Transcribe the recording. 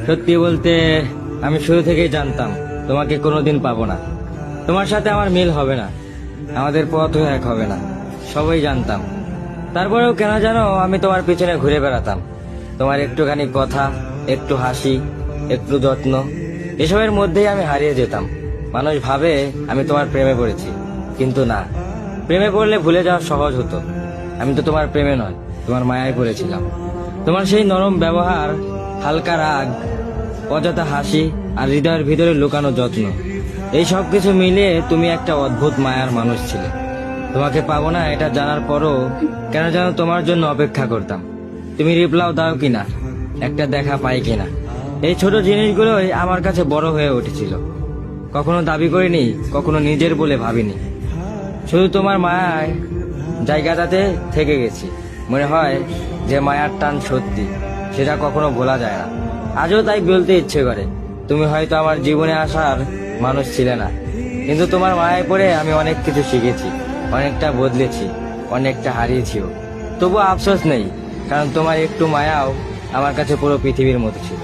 সত্যি বলতে আমি শুরু থেকেই জানতাম তোমাকে কোনোদিন পাবো না। তোমার সাথে আমার মিল হবে না, আমাদের পথও এক হবে না, সবাই জানতাম। তারপরেও কেন জানো আমি তোমার পিছনে ঘুরে বেড়াতাম। তোমার একটুখানি কথা, একটু হাসি, একটু যত্ন, এসবের মধ্যেই আমি হারিয়ে যেতাম। মানুষ ভাবে আমি তোমার প্রেমে পড়েছি, কিন্তু না, প্রেমে পড়লে ভুলে যাওয়া সহজ হতো। আমি তো তোমার প্রেমে নয়, তোমার মায়ায় পড়েছিলাম। তোমার সেই নরম ব্যবহার, হালকা রাগ, অযথা হাসি আর হৃদয়ের ভিতরে লুকানো যত্ন, এই সব কিছু মিলিয়ে তুমি একটা অদ্ভুত মায়ার মানুষ ছিলে। তোমাকে পাবো না এটা জানার পরও কেন যেন তোমার জন্য অপেক্ষা করতাম। তুমি রিপ্লাও দাও কিনা, একটা দেখা পাই কিনা, এই ছোট জিনিসগুলোই আমার কাছে বড় হয়ে উঠেছিল। কখনো দাবি করিনি, কখনো নিজের বলে ভাবিনি, শুধু তোমার মায়ায় জায়গাটাতে থেকে গেছি। মনে হয় যে মায়ার টান সত্যি, সেটা কখনো ভোলা যায় না। আজও তাই বলতে ইচ্ছে করে, তুমি হয়তো আমার জীবনে আসার মানুষ ছিলে না, কিন্তু তোমার মায়ায় পড়ে আমি অনেক কিছু শিখেছি, অনেকটা বদলেছি, অনেকটা হারিয়েছিও। তবুও আফসোস নেই, কারণ তোমার একটু মায়াও আমার কাছে পুরো পৃথিবীর মতো ছিল।